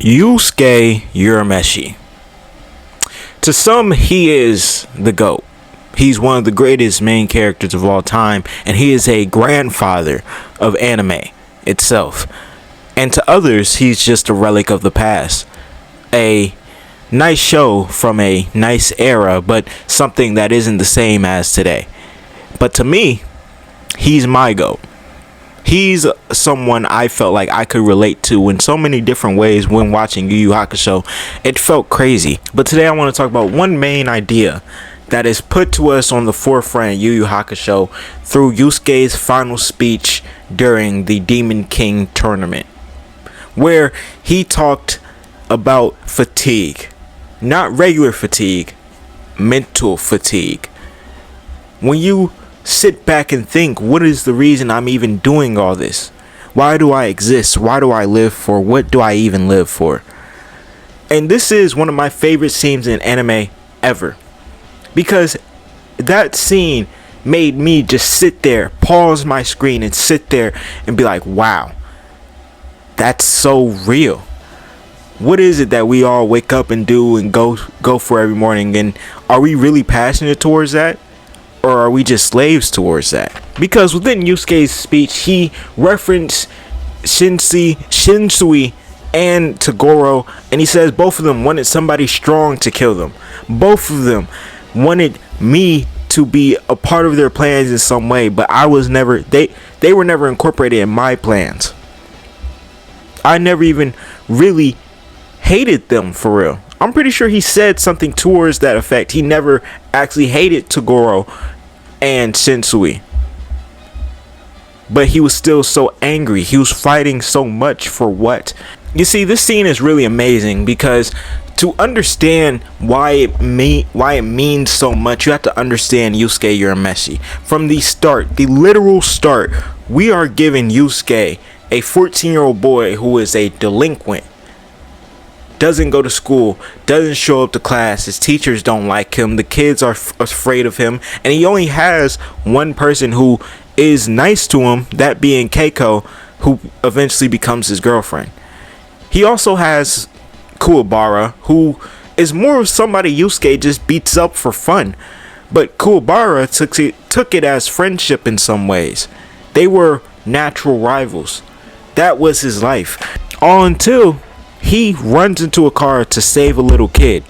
Yusuke Urameshi. To some, he is the GOAT. He's one of the greatest main characters of all time, and he is a grandfather of anime itself. And to others, he's just a relic of the past. A nice show from a nice era, but something that isn't the same as today. But to me, he's my GOAT. He's someone I felt like I could relate to in so many different ways when watching Yu Yu Hakusho. It felt crazy. But today I want to talk about one main idea that is put to us on the forefront of Yu Yu Hakusho through Yusuke's final speech during the Demon King tournament, where he talked about fatigue. Not regular fatigue, mental fatigue. When you sit back and think, what is the reason I'm even doing all this? Why do I exist? Why do I live for? What do I even live for? And this is one of my favorite scenes in anime ever, because that scene made me just sit there, pause my screen and sit there and be like, wow, that's so real. What is it that we all wake up and do and go for every morning? And are we really passionate towards that? Or are we just slaves towards that? Because within Yusuke's speech, he referenced Shinsui and Toguro, and he says both of them wanted somebody strong to kill them. Both of them wanted me to be a part of their plans in some way, but I was never, they were never incorporated in my plans. I never even really hated them for real. I'm pretty sure he said something towards that effect. He never actually hated Toguro and Shinsui, but he was still so angry. He was fighting so much for what? You see, this scene is really amazing because to understand why it means so much, you have to understand Yusuke Urameshi. From the start, the literal start, we are giving Yusuke, a 14-year-old boy who is a delinquent, doesn't go to school, doesn't show up to class, his teachers don't like him, the kids are afraid of him, and he only has one person who is nice to him, that being Keiko, who eventually becomes his girlfriend. He also has Kuwabara, who is more of somebody Yusuke just beats up for fun, but Kuwabara took it as friendship in some ways. They were natural rivals. That was his life, all until he runs into a car to save a little kid.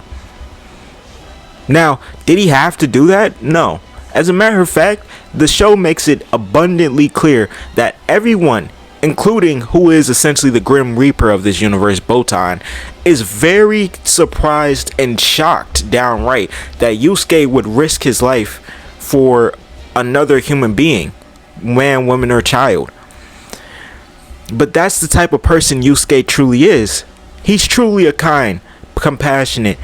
Now, did he have to do that? No. As a matter of fact, the show makes it abundantly clear that everyone, including who is essentially the Grim Reaper of this universe, Botan, is very surprised and shocked downright that Yusuke would risk his life for another human being, man, woman, or child. But that's the type of person Yusuke truly is. He's truly a kind, compassionate,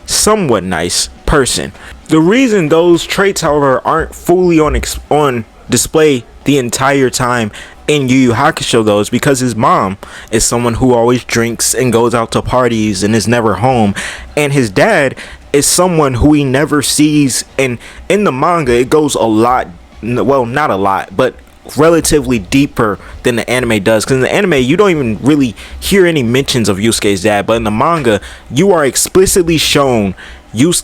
somewhat nice person. The reason those traits, however, aren't fully on display the entire time in Yu Yu Hakusho, though, is because his mom is someone who always drinks and goes out to parties and is never home, and his dad is someone who he never sees. And in the manga, it goes a lot, well, not a lot, but relatively deeper than the anime does, because in the anime you don't even really hear any mentions of Yusuke's dad, but in the manga you are explicitly shown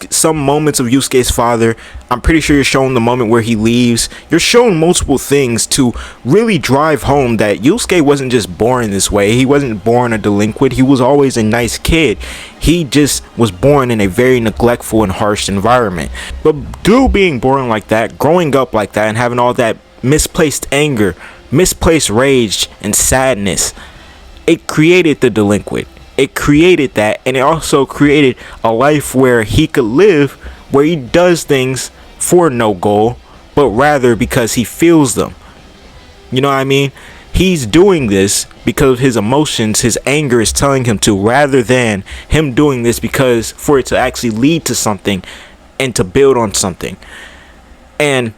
some moments of Yusuke's father. I'm pretty sure you're shown the moment where he leaves. You're shown multiple things to really drive home that Yusuke wasn't just born this way. He wasn't born a delinquent. He was always a nice kid. He just was born in a very neglectful and harsh environment. But through being born like that, growing up like that, and having all that misplaced anger, misplaced rage, and sadness, it created the delinquent. It created that, and it also created a life where he could live, where he does things for no goal, but rather because he feels them. You know what I mean? He's doing this because of his emotions. His anger is telling him to, rather than him doing this because for it to actually lead to something and to build on something. And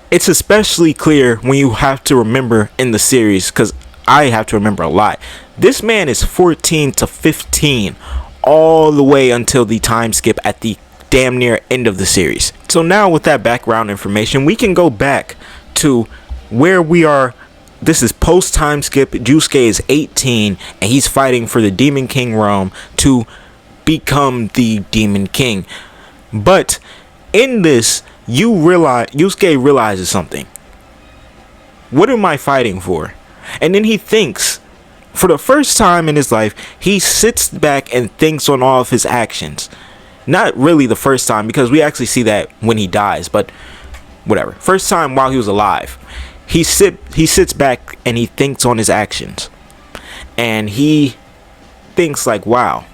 it's especially clear when you have to remember in the series, because I have to remember a lot. This man is 14 to 15 all the way until the time skip at the damn near end of the series. So now with that background information, we can go back to where we are this is post time skip. Yusuke is 18 and he's fighting for the Demon King realm to become the Demon King. But in this, Yusuke realizes something. What am I fighting for? And then he thinks, for the first time in his life, he sits back and thinks on all of his actions. Not really the first time, because we actually see that when he dies, but whatever. First time while he was alive, he sits back and he thinks on his actions. And he thinks like, wow,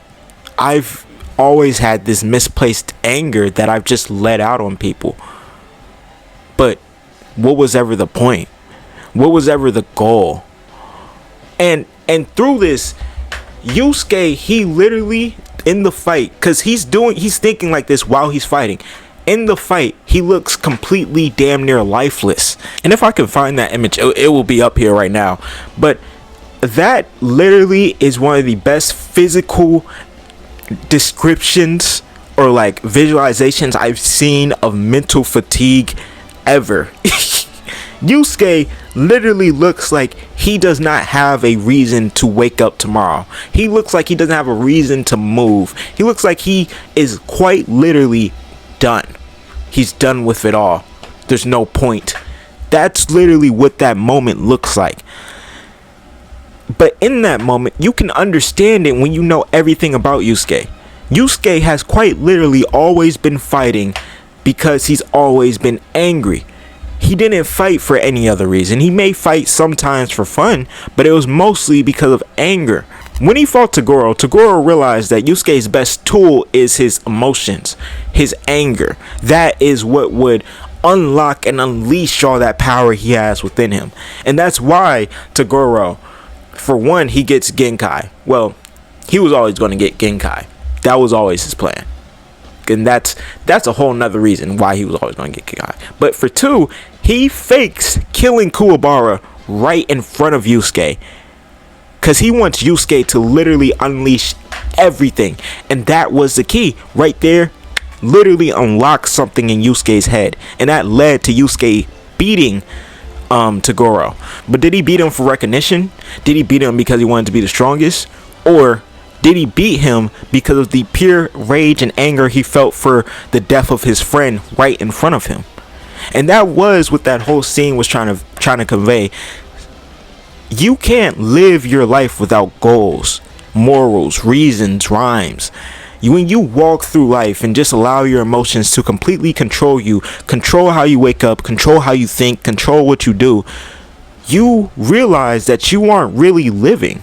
I've always had this misplaced anger that I've just let out on people. But what was ever the point? What was ever the goal? And through this, Yusuke, he literally in the fight, because he's thinking like this while he's fighting. In the fight, he looks completely damn near lifeless. And if I can find that image, it will be up here right now. But that literally is one of the best physical descriptions or like visualizations I've seen of mental fatigue ever. Yusuke literally looks like he does not have a reason to wake up tomorrow. He looks like he doesn't have a reason to move. He looks like he is quite literally done. He's done with it all. There's no point. That's literally what that moment looks like. But in that moment, you can understand it when you know everything about Yusuke. Yusuke has quite literally always been fighting because he's always been angry. He didn't fight for any other reason. He may fight sometimes for fun, but it was mostly because of anger. When he fought Toguro realized that Yusuke's best tool is his emotions, his anger. That is what would unlock and unleash all that power he has within him. And that's why Toguro, for one, he gets Genkai. Well, he was always going to get Genkai. That was always his plan. And that's a whole nother reason why he was always going to get Genkai. But for two, he fakes killing Kuwabara right in front of Yusuke, because he wants Yusuke to literally unleash everything. And that was the key right there. Literally unlocked something in Yusuke's head, and that led to Yusuke beating Toguro. But did he beat him for recognition? Did he beat him because he wanted to be the strongest? Or did he beat him because of the pure rage and anger he felt for the death of his friend right in front of him? And that was what that whole scene was trying to convey. You can't live your life without goals, morals, reasons, rhymes. When you walk through life and just allow your emotions to completely control you, control how you wake up, control how you think, control what you do, you realize that you aren't really living.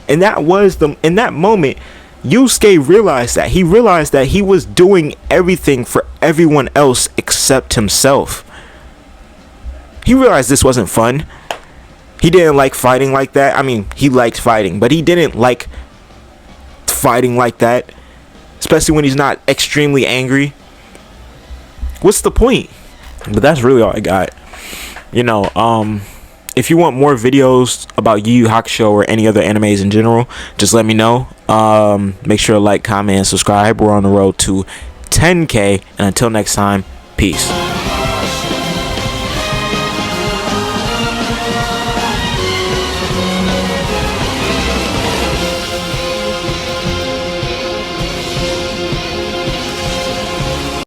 And that was in that moment, Yusuke realized that. He realized that he was doing everything for everyone else except himself. He realized this wasn't fun. He didn't like fighting like that. I mean, he liked fighting, but he didn't like fighting like that, especially when he's not extremely angry. What's the point? But that's really all I got. If you want more videos about Yu Yu Hakusho or any other animes in general, just let me know. Make sure to like, comment, and subscribe. We're on the road to 10K. And until next time, peace.